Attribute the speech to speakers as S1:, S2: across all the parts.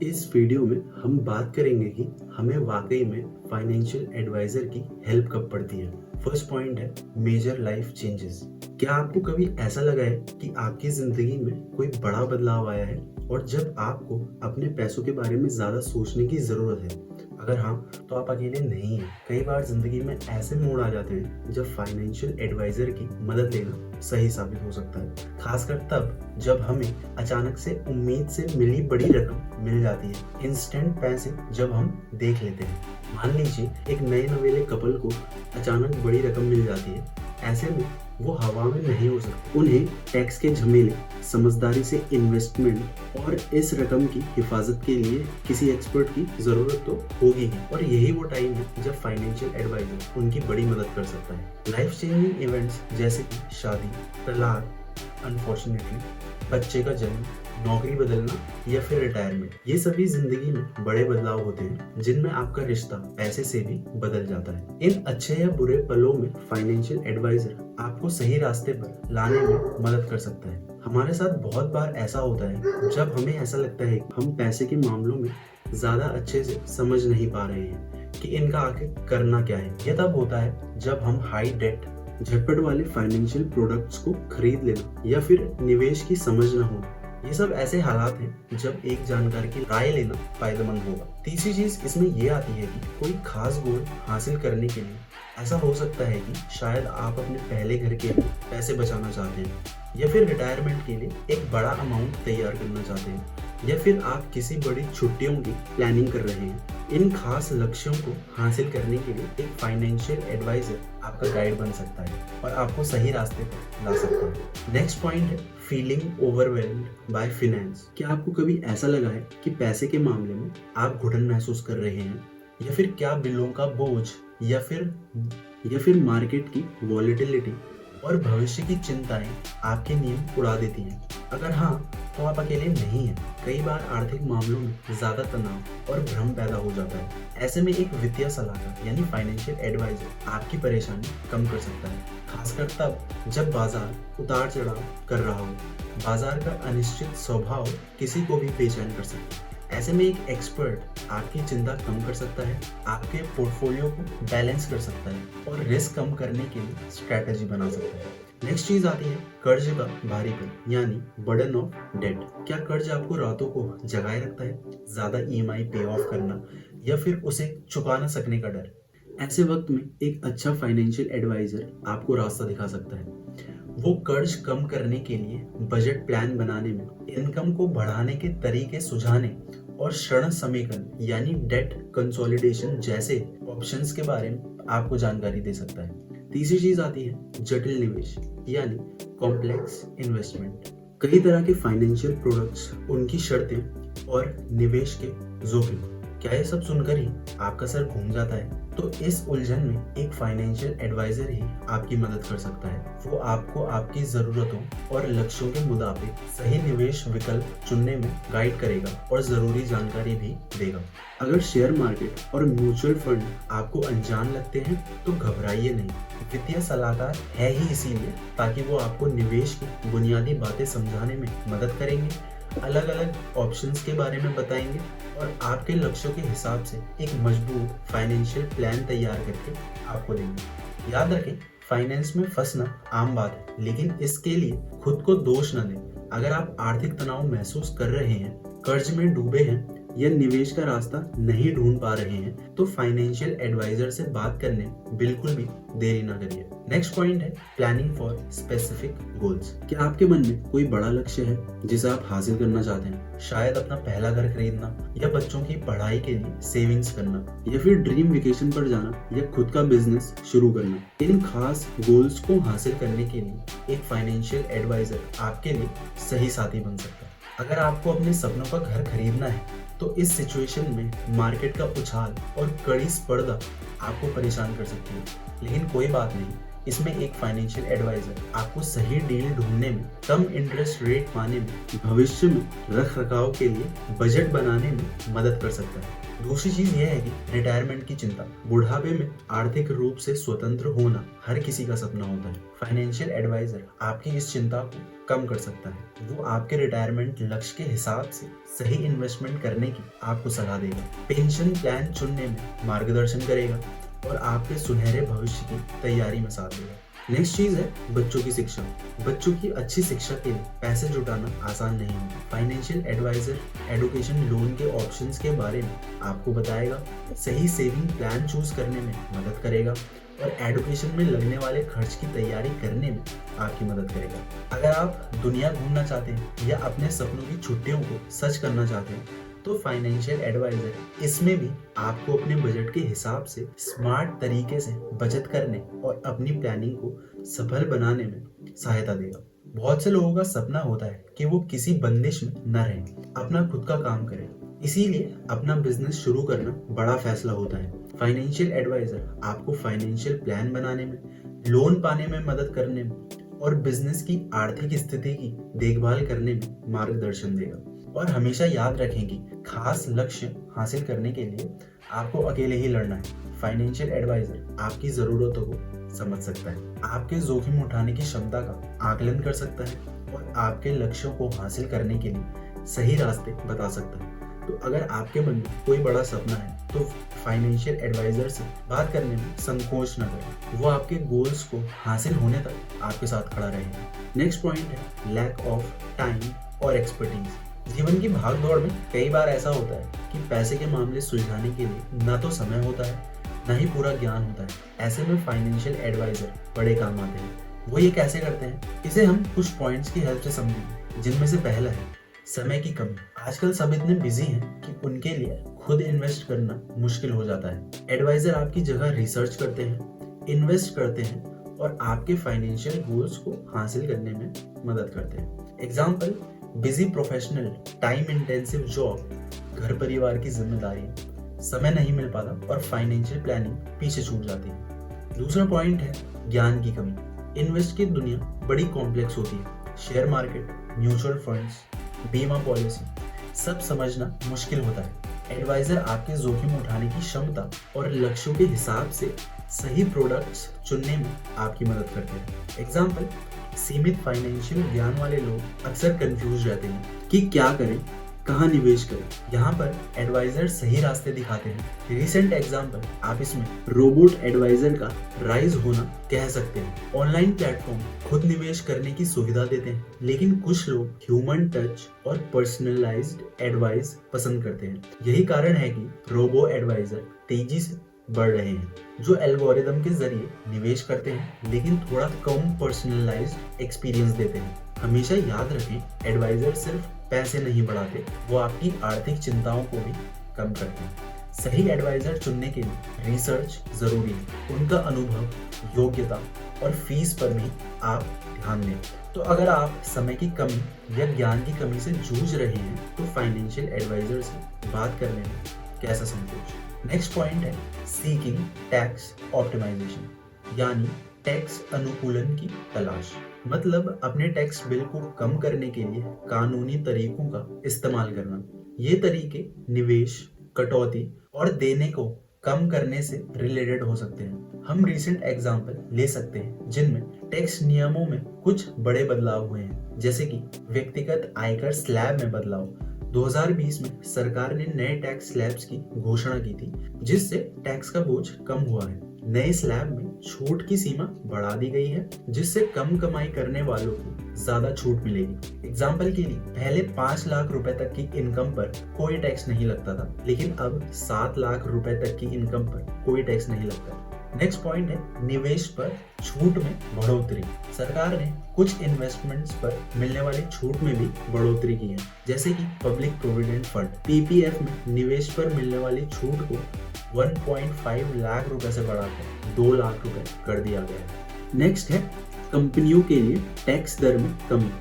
S1: इस वीडियो में हम बात करेंगे कि हमें वाकई में फाइनेंशियल एडवाइजर की हेल्प कब पड़ती है। फर्स्ट पॉइंट है मेजर लाइफ चेंजेस। क्या आपको कभी ऐसा लगा है कि आपकी जिंदगी में कोई बड़ा बदलाव आया है और जब आपको अपने पैसों के बारे में ज्यादा सोचने की जरूरत है? अगर हाँ, तो आप अकेले नहीं हैं। कई बार जिंदगी में ऐसे मोड़ आ जाते हैं जब फाइनेंशियल एडवाइजर की मदद लेना सही साबित हो सकता है, खासकर तब जब हमें अचानक से उम्मीद से मिली बड़ी रकम मिल जाती है। इंस्टेंट पैसे जब हम देख लेते हैं, मान लीजिए एक नए नवेले कपल को अचानक बड़ी रकम मिल जाती है, ऐसे में वो हवा में नहीं उड़ सकते। उन्हें टैक्स के झमेले, समझदारी से इन्वेस्टमेंट और इस रकम की हिफाजत के लिए किसी एक्सपर्ट की जरूरत तो होगी ही। और यही वो टाइम है जब फाइनेंशियल एडवाइजर उनकी बड़ी मदद कर सकता है। लाइफ चेंजिंग इवेंट्स जैसे कि शादी, तलाक, अनफॉर्चुनेटली बच्चे का जन्म, नौकरी बदलना या फिर रिटायरमेंट, ये सभी जिंदगी में बड़े बदलाव होते हैं जिनमें आपका रिश्ता पैसे से भी बदल जाता है। इन अच्छे या बुरे पलों में फाइनेंशियल एडवाइजर आपको सही रास्ते पर लाने में मदद कर सकता है। हमारे साथ बहुत बार ऐसा होता है जब हमें ऐसा लगता है कि हम पैसे के मामलों में ज्यादा अच्छे से समझ नहीं पा रहे हैं कि इनका आखिर करना क्या है। यह तब होता है जब हम हाई डेट, झटपट वाले फाइनेंशियल प्रोडक्ट्स को खरीद लेना या फिर निवेश की समझ न होना, ये सब ऐसे हालात हैं जब एक जानकार की राय लेना फायदेमंद होगा। तीसरी चीज इसमें ये आती है कि कोई खास गोल हासिल करने के लिए ऐसा हो सकता है कि शायद आप अपने पहले घर के लिए पैसे बचाना चाहते हैं, या फिर रिटायरमेंट के लिए एक बड़ा अमाउंट तैयार करना चाहते हैं, या फिर आप किसी बड़ी छुट्टियों की प्लानिंग कर रहे हैं। इन खास लक्ष्यों को हासिल करने के लिए एक फाइनेंशियल एडवाइजर आपका गाइड बन सकता है और आपको सही रास्ते पर ला सकता है। नेक्स्ट पॉइंट है फीलिंग ओवरवेल्म्ड बाय फाइनेंस। क्या आपको कभी ऐसा लगा है कि पैसे के मामले में आप घुटन महसूस कर रहे हैं, या फिर क्या बिलों का बोझ या फिर मार्केट की वॉलेटिलिटी और भविष्य की चिंताएं आपकी नींद उड़ा देती हैं? अगर हाँ, तो आप अकेले नहीं हैं। कई बार आर्थिक मामलों में ज्यादा तनाव और भ्रम पैदा हो जाता है। ऐसे में एक वित्तीय सलाहकार यानी फाइनेंशियल एडवाइजर आपकी परेशानी कम कर सकता है, खासकर तब जब बाजार उतार चढ़ाव कर रहा हो। बाजार का अनिश्चित स्वभाव किसी को भी बेचैन कर सकता है। ऐसे में एक एक्सपर्ट आपकी चिंता कम कर सकता है, आपके पोर्टफोलियो को बैलेंस कर सकता है और रिस्क कम करने के लिए स्ट्रेटेजी बना सकता है। नेक्स्ट चीज आती है कर्ज का भारीपन यानी बर्डन ऑफ डेट। क्या कर्ज आपको रातों को जगाए रखता है? ज्यादा ईएमआई पे ऑफ करना या फिर उसे चुका न सकने का डर? ऐसे वक्त में एक अच्छा फाइनेंशियल एडवाइजर आपको रास्ता दिखा सकता है। वो कर्ज कम करने के लिए बजट प्लान बनाने में, इनकम को बढ़ाने के तरीके सुझाने और ऋण समेकन यानी डेट कंसोलिडेशन जैसे ऑप्शंस के बारे में आपको जानकारी दे सकता है। तीसरी चीज आती है जटिल निवेश यानी कॉम्प्लेक्स इन्वेस्टमेंट। कई तरह के फाइनेंशियल प्रोडक्ट्स, उनकी शर्तें और निवेश के जोखिम, क्या ये सब सुनकर ही आपका सर घूम जाता है? तो इस उलझन में एक फाइनेंशियल एडवाइजर ही आपकी मदद कर सकता है। वो आपको आपकी जरूरतों और लक्ष्यों के मुताबिक सही निवेश विकल्प चुनने में गाइड करेगा और जरूरी जानकारी भी देगा। अगर शेयर मार्केट और म्यूचुअल फंड आपको अनजान लगते हैं तो घबराइए नहीं। वित्तीय सलाहकार है ही इसीलिए ताकि वो आपको निवेश की बुनियादी बातें समझाने में मदद करेंगे, अलग अलग ऑप्शंस के बारे में बताएंगे और आपके लक्ष्यों के हिसाब से एक मजबूत फाइनेंशियल प्लान तैयार करके आपको देंगे। याद रखें, फाइनेंस में फंसना आम बात है, लेकिन इसके लिए खुद को दोष न दें। अगर आप आर्थिक तनाव महसूस कर रहे हैं, कर्ज में डूबे हैं या निवेश का रास्ता नहीं ढूंढ पा रहे हैं, तो फाइनेंशियल एडवाइजर से बात करने बिल्कुल भी देरी ना करिए। नेक्स्ट पॉइंट है प्लानिंग फॉर स्पेसिफिक गोल्स। क्या आपके मन में कोई बड़ा लक्ष्य है जिसे आप हासिल करना चाहते हैं? शायद अपना पहला घर खरीदना या बच्चों की पढ़ाई के लिए सेविंग्स करना, या फिर ड्रीम वेकेशन पर जाना या खुद का बिजनेस शुरू करना। इन खास गोल्स को हासिल करने के लिए एक फाइनेंशियल एडवाइजर आपके लिए सही साथी बन सकता है। अगर आपको अपने सपनों का घर खरीदना है तो इस सिचुएशन में मार्केट का उछाल और कड़ी स्पर्धा आपको परेशान कर सकती है, लेकिन कोई बात नहीं, इसमें एक फाइनेंशियल एडवाइजर आपको सही डील ढूंढने में, कम इंटरेस्ट रेट पाने में, भविष्य में रख रखाव के लिए बजट बनाने में मदद कर सकता है। दूसरी चीज यह है कि रिटायरमेंट की चिंता। बुढ़ापे में आर्थिक रूप से स्वतंत्र होना हर किसी का सपना होता है। फाइनेंशियल एडवाइजर आपकी इस चिंता को कम कर सकता है। वो आपके रिटायरमेंट लक्ष्य के हिसाब से सही इन्वेस्टमेंट करने की आपको सलाह देगा, पेंशन प्लान चुनने में मार्गदर्शन करेगा और आपके सुनहरे भविष्य की तैयारी में साथ देगा। नेक्स्ट चीज है बच्चों की शिक्षा। बच्चों की अच्छी शिक्षा के लिए पैसे जुटाना आसान नहीं होता। फाइनेंशियल एडवाइजर एडुकेशन लोन के ऑप्शंस के बारे में आपको बताएगा, सही सेविंग प्लान चूज करने में मदद करेगा और एडुकेशन में लगने वाले खर्च की तैयारी करने में आपकी मदद करेगा। अगर आप दुनिया घूमना चाहते हैं या अपने सपनों की छुट्टियों को सच करना चाहते हैं तो फाइनेंशियल एडवाइजर इसमें भी आपको अपने बजट के हिसाब से स्मार्ट तरीके से बचत करने और अपनी प्लानिंग को सफल बनाने में सहायता देगा। बहुत से लोगों का सपना होता है कि वो किसी बंदिश में न रहें, अपना खुद का काम करें। इसीलिए अपना बिजनेस शुरू करना बड़ा फैसला होता है। फाइनेंशियल एडवाइजर आपको फाइनेंशियल प्लान बनाने में, लोन पाने में मदद करने में और बिजनेस की आर्थिक स्थिति की देखभाल करने में मार्गदर्शन देगा। और हमेशा याद रखें कि खास लक्ष्य हासिल करने के लिए आपको अकेले ही लड़ना है। फाइनेंशियल एडवाइजर आपकी जरूरतों को समझ सकता है, आपके जोखिम उठाने की क्षमता का आकलन कर सकता है और आपके लक्ष्यों को हासिल करने के लिए सही रास्ते बता सकता है। तो अगर आपके मन में कोई बड़ा सपना है तो फाइनेंशियल एडवाइजर से बात करने में संकोच न करें। वो आपके गोल्स को हासिल होने तक आपके साथ खड़ा रहेगा। नेक्स्ट पॉइंट है लैक ऑफ टाइम और एक्सपर्टीज। जीवन की भाग दौड़ में कई बार ऐसा होता है कि पैसे के मामले सुलझाने के लिए ना तो समय होता है, ना ही पूरा ज्ञान होता है। ऐसे में फाइनेंशियल एडवाइजर बड़े काम आते हैं। वो ये कैसे करते हैं, इसे हम कुछ पॉइंट्स की हेल्प से समझेंगे, जिनमें से पहला है समय की कमी। आजकल सब इतने बिजी हैं कि उनके लिए खुद इन्वेस्ट करना मुश्किल हो जाता है। एडवाइजर आपकी जगह रिसर्च करते हैं, इन्वेस्ट करते हैं और आपके फाइनेंशियल गोल्स को हासिल करने में मदद करते हैं। Example, busy professional, time intensive job, घर परिवार की जिम्मेदारी, समय नहीं मिल पाता और फाइनेंशियल प्लानिंग पीछे छूट जाती है। दूसरा पॉइंट है ज्ञान की कमी। इन्वेस्ट की दुनिया बड़ी कॉम्प्लेक्स होती है। शेयर मार्केट, म्यूचुअल फंड्स, बीमा पॉलिसी सब समझना मुश्किल होता है। एडवाइजर आपके जोखिम उठाने की क्षमता और लक्ष्यों के हिसाब से सही प्रोडक्ट्स चुनने में आपकी मदद करते हैं। एग्जाम्पल, सीमित फाइनेंशियल ज्ञान वाले लोग अक्सर कंफ्यूज रहते हैं कि क्या करें, कहाँ निवेश करें। यहाँ पर एडवाइजर सही रास्ते दिखाते हैं। रिसेंट एग्जाम्पल आप इसमें रोबोट एडवाइजर का राइज होना कह सकते हैं। ऑनलाइन प्लेटफॉर्म खुद निवेश करने की सुविधा देते हैं, लेकिन कुछ लोग ह्यूमन टच और पर्सनलाइज्ड एडवाइस पसंद करते हैं। यही कारण है कि रोबो एडवाइजर तेजी से बढ़ रहे हैं, जो एल्गोरिदम के जरिए निवेश करते हैं लेकिन थोड़ा कम पर्सनलाइज्ड एक्सपीरियंस देते हैं। हमेशा याद रखें, एडवाइजर सिर्फ पैसे नहीं बढ़ाते, वो आपकी आर्थिक चिंताओं को भी कम करते हैं। सही एडवाइजर चुनने के लिए रिसर्च जरूरी है। उनका अनुभव, योग्यता और फीस पर भी आप ध्यान दें। तो अगर आप समय की कमी या ज्ञान की कमी से जूझ रहे हैं तो फाइनेंशियल एडवाइजर से बात करने में कैसा संकोच। नेक्स्ट पॉइंट है सीकिंग टैक्स ऑप्टिमाइजेशन, यानी टैक्स अनुकूलन की तलाश। मतलब अपने टैक्स बिल को कम करने के लिए कानूनी तरीकों का इस्तेमाल करना। ये तरीके निवेश, कटौती और देने को कम करने से रिलेटेड हो सकते हैं। हम रिसेंट एग्जाम्पल ले सकते हैं जिनमें टैक्स नियमों में कुछ बड़े बदलाव हुए हैं, जैसे कि व्यक्तिगत आयकर स्लैब में बदलाव। 2020 में सरकार ने नए टैक्स स्लैब्स की घोषणा की थी, जिससे टैक्स का बोझ कम हुआ है। नए स्लैब में छूट की सीमा बढ़ा दी गई है, जिससे कम कमाई करने वालों को ज्यादा छूट मिलेगी। एग्जाम्पल के लिए पहले 5 लाख रुपए तक की इनकम पर कोई टैक्स नहीं लगता था, लेकिन अब 7 लाख रुपए तक की इनकम पर कोई टैक्स नहीं लगता। नेक्स्ट पॉइंट है निवेश पर छूट में बढ़ोतरी। सरकार ने कुछ इन्वेस्टमेंट्स पर मिलने वाली छूट में भी बढ़ोतरी की है, जैसे कि पब्लिक प्रोविडेंट फंड पीपीएफ में निवेश पर मिलने वाली छूट को 1.5 लाख रुपए से बढ़ाकर 2 लाख रुपए कर दिया गया है। नेक्स्ट है कंपनियों के लिए टैक्स दर में कमी।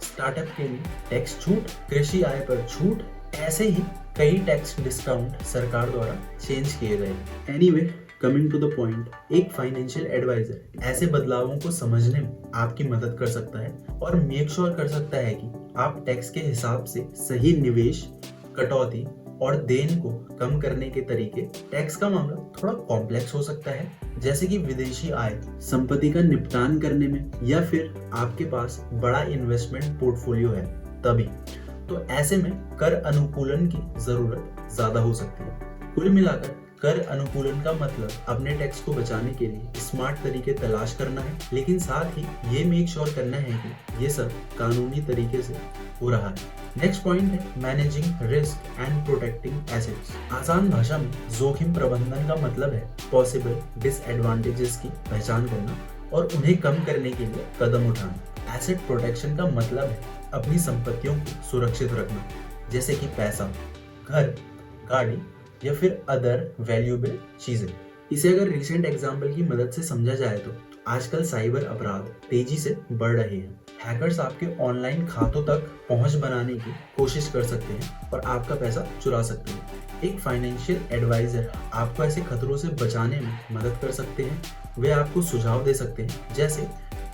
S1: स्टार्टअप के लिए टैक्स छूट, कृषि आय पर छूट, ऐसे ही कई टैक्स डिस्काउंट सरकार द्वारा चेंज किए गए। Anyway, coming to the point, एक फाइनेंशियल एडवाइजर ऐसे बदलावों को समझने में आपकी मदद कर सकता है और मेक श्योर कर सकता है कि आप टैक्स के हिसाब से सही निवेश, कटौती और देन को कम करने के तरीके। टैक्स का मामला थोड़ा कॉम्प्लेक्स हो सकता है, जैसे कि विदेशी आय, संपत्ति का निपटान करने में, या फिर आपके पास बड़ा इन्वेस्टमेंट पोर्टफोलियो है तभी। तो ऐसे में कर अनुकूलन की जरूरत ज्यादा हो सकती है। कुल मिलाकर कर अनुकूलन का मतलब अपने टैक्स को बचाने के लिए स्मार्ट तरीके तलाश करना है, लेकिन साथ ही ये मेक श्योर करना है कि ये सब कानूनी तरीके से हो रहा है। नेक्स्ट पॉइंट है managing risk and protecting assets. आसान भाषा में जोखिम प्रबंधन का मतलब है पॉसिबल डिसएडवांटेजेस की पहचान करना और उन्हें कम करने के लिए कदम उठाना। एसेट प्रोटेक्शन का मतलब है अपनी संपत्तियों को सुरक्षित रखना, जैसे कि पैसा, घर, गाड़ी या फिर अदर वैल्यूएबल चीजें। इसे अगर रिसेंट एग्जाम्पल की मदद से समझा जाए तो आजकल साइबर अपराध तेजी से बढ़ रहे हैं। हैकर्स आपके ऑनलाइन खातों तक पहुंच बनाने की कोशिश कर सकते हैं और आपका पैसा चुरा सकते हैं। एक फाइनेंशियल एडवाइजर आपको ऐसे खतरों से बचाने में मदद कर सकते हैं। वे आपको सुझाव दे सकते हैं, जैसे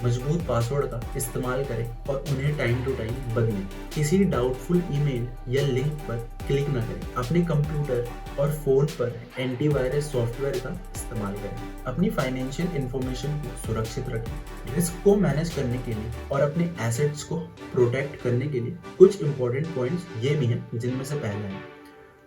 S1: मजबूत पासवर्ड का इस्तेमाल करें और उन्हें टाइम टू टाइम बदलें। किसी डाउटफुल ईमेल या लिंक पर क्लिक न करें। अपने कंप्यूटर और फोन पर एंटीवायरस सॉफ्टवेयर का इस्तेमाल करें। अपनी फाइनेंशियल इंफॉर्मेशन को सुरक्षित रखें। रिस्क को मैनेज करने के लिए और अपने एसेट्स को प्रोटेक्ट करने के लिए कुछ इंपॉर्टेंट पॉइंट्स ये भी हैं, जिनमें से पहला है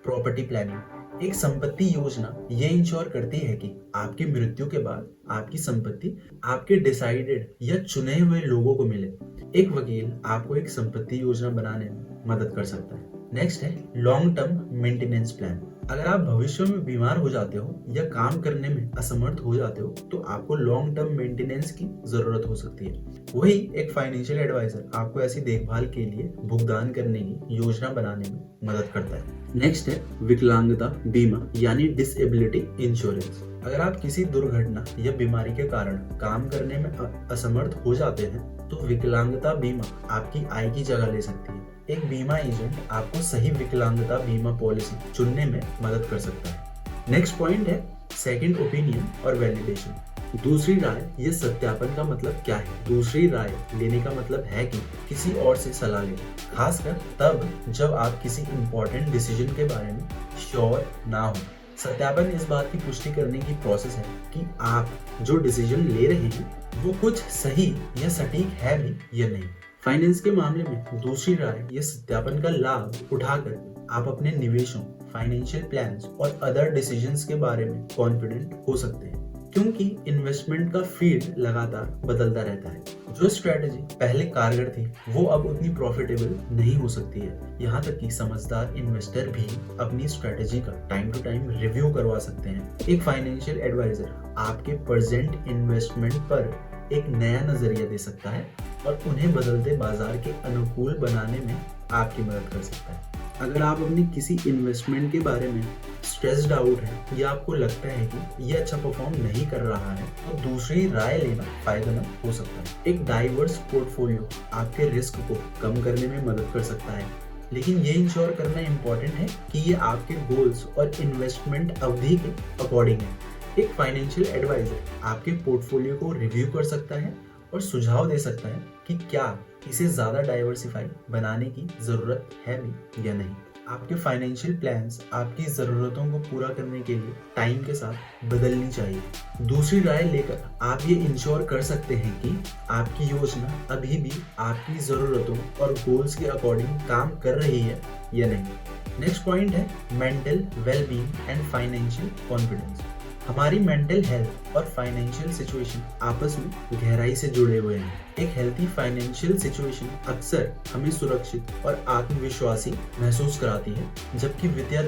S1: प्रॉपर्टी प्लानिंग। एक संपत्ति योजना ये इंश्योर करती है कि आपकी मृत्यु के बाद आपकी संपत्ति आपके डिसाइडेड या चुने हुए लोगों को मिले। एक वकील आपको एक संपत्ति योजना बनाने में मदद कर सकता है। नेक्स्ट है लॉन्ग टर्म मेंटेनेंस प्लान। अगर आप भविष्य में बीमार हो जाते हो या काम करने में असमर्थ हो जाते हो तो आपको लॉन्ग टर्म मेंटेनेंस की जरूरत हो सकती है। वही एक फाइनेंशियल एडवाइजर आपको ऐसी देखभाल के लिए भुगतान करने की योजना बनाने में मदद करता है। नेक्स्ट है विकलांगता बीमा यानी डिसेबिलिटी इंश्योरेंस। अगर आप किसी दुर्घटना या बीमारी के कारण काम करने में असमर्थ हो जाते हैं तो विकलांगता बीमा आपकी आय की जगह ले सकती है। एक बीमा एजेंट आपको सही विकलांगता बीमा पॉलिसी चुनने में मदद कर सकता है। नेक्स्ट पॉइंट है सेकंड ओपिनियन और वैलिडेशन। दूसरी राय या सत्यापन का मतलब क्या है? दूसरी राय लेने का मतलब है कि किसी और से सलाह लें, खासकर तब जब आप किसी इंपॉर्टेंट डिसीजन के बारे में श्योर ना हो। सत्यापन इस बात की पुष्टि करने की प्रोसेस है कि आप जो डिसीजन ले रहे हैं वो कुछ सही या सटीक है भी या नहीं। फाइनेंस के मामले में दूसरी राय या सत्यापन का लाभ उठाकर आप अपने निवेशों, फाइनेंशियल प्लान्स और अदर डिसीजंस के बारे में कॉन्फिडेंट हो सकते हैं, क्योंकि इन्वेस्टमेंट का फील्ड लगातार बदलता रहता है। जो स्ट्रेटेजी पहले कारगर थी वो अब उतनी प्रॉफिटेबल नहीं हो सकती है। यहाँ तक कि समझदार इन्वेस्टर भी अपनी स्ट्रेटेजी का टाइम टू टाइम रिव्यू करवा सकते हैं। एक फाइनेंशियल एडवाइजर आपके प्रेजेंट इन्वेस्टमेंट पर एक नया नजरिया दे सकता है और उन्हें बदलते बाजार के अनुकूल बनाने में आपकी मदद कर सकता है। अगर आप अपने किसी इन्वेस्टमेंट के बारे में स्ट्रेस्ड आउट है या आपको लगता है कि यह अच्छा परफॉर्म नहीं कर रहा है तो दूसरी राय लेना फायदेमंद हो सकता है। एक डाइवर्स पोर्टफोलियो आपके रिस्क को कम करने में मदद कर सकता है, लेकिन ये इंश्योर करना इम्पोर्टेंट है कि ये आपके गोल्स और इन्वेस्टमेंट अवधि के अकॉर्डिंग है। एक फाइनेंशियल एडवाइजर आपके पोर्टफोलियो को रिव्यू कर सकता है और सुझाव दे सकता है कि क्या इसे ज्यादा डाइवर्सिफाई बनाने की जरूरत है भी या नहीं। आपके फाइनेंशियल प्लान्स आपकी जरूरतों को पूरा करने के लिए टाइम के साथ बदलनी चाहिए। दूसरी राय लेकर आप ये इंश्योर कर सकते हैं कि आपकी योजना अभी भी आपकी जरूरतों और गोल्स के अकॉर्डिंग काम कर रही है या नहीं। नेक्स्ट पॉइंट है mental wellbeing and financial confidence. हमारी मेंटल हेल्थ और फाइनेंशियल सिचुएशन आपस में गहराई से जुड़े हुए हैं। एक हेल्थी फाइनेंशियल सिचुएशन अक्सर हमें सुरक्षित और आत्मविश्वासी महसूस कराती है, जबकि वित्तीय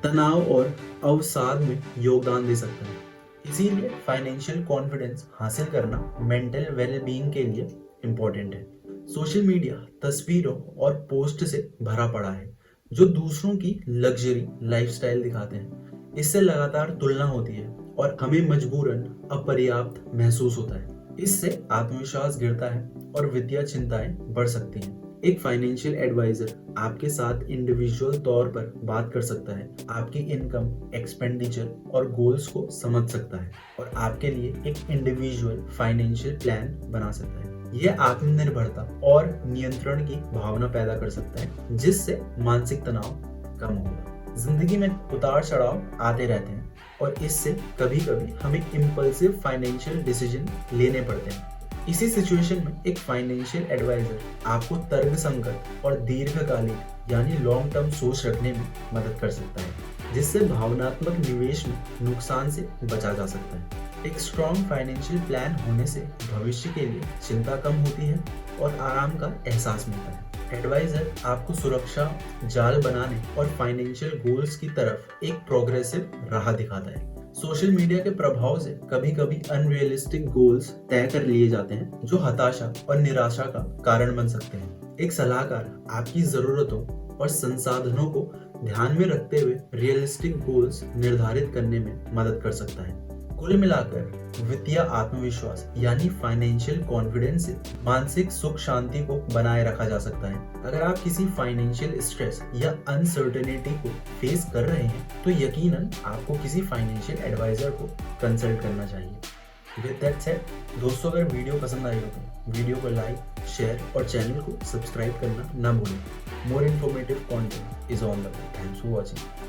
S1: तनाव और अवसाद में योगदान दे सकता है। इसीलिए फाइनेंशियल कॉन्फिडेंस हासिल करना मेंटल वेलबींग के लिए इम्पोर्टेंट है। सोशल मीडिया तस्वीरों और पोस्ट से भरा पड़ा है जो दूसरों की लग्जरी लाइफस्टाइल दिखाते हैं। इससे लगातार तुलना होती है और हमें मजबूरन अपर्याप्त महसूस होता है। इससे आत्मविश्वास गिरता है और वित्तीय चिंताएं बढ़ सकती हैं। एक फाइनेंशियल एडवाइजर आपके साथ इंडिविजुअल तौर पर बात कर सकता है, आपकी इनकम, एक्सपेंडिचर और गोल्स को समझ सकता है और आपके लिए एक इंडिविजुअल फाइनेंशियल प्लान बना सकता है। यह आत्मनिर्भरता और नियंत्रण की भावना पैदा कर सकता है, जिससे मानसिक तनाव कम होगा। जिंदगी में उतार चढ़ाव आते रहते हैं और इससे कभी कभी हमें इम्पल्सिव फाइनेंशियल डिसीजन लेने पड़ते हैं। इसी सिचुएशन में एक फाइनेंशियल एडवाइजर आपको तर्कसंगत और दीर्घकालिक यानी लॉन्ग टर्म सोच रखने में मदद कर सकता है, जिससे भावनात्मक निवेश में नुकसान से बचा जा सकता है। एक स्ट्रॉन्ग फाइनेंशियल प्लान होने से भविष्य के लिए चिंता कम होती है और आराम का एहसास मिलता है। एडवाइजर आपको सुरक्षा जाल बनाने और फाइनेंशियल गोल्स की तरफ एक प्रोग्रेसिव राह दिखाता है। सोशल मीडिया के प्रभाव से कभी कभी अनरियलिस्टिक गोल्स तय कर लिए जाते हैं, जो हताशा और निराशा का कारण बन सकते हैं। एक सलाहकार आपकी जरूरतों और संसाधनों को ध्यान में रखते हुए रियलिस्टिक गोल्स निर्धारित करने में मदद कर सकता है। कुल मिलाकर वित्तीय आत्मविश्वास यानी फाइनेंशियल कॉन्फिडेंस से मानसिक सुख शांति को बनाए रखा जा सकता है। अगर आप किसी फाइनेंशियल स्ट्रेस या अनसर्टेनिटी को फेस कर रहे हैं तो यकीनन आपको किसी फाइनेंशियल एडवाइजर को कंसल्ट करना चाहिए। विद दैट सेड दोस्तों, अगर वीडियो पसंद आई हो तो वीडियो को लाइक, शेयर और चैनल को सब्सक्राइब करना ना भूलें। More informative content is on the way. Thanks for watching.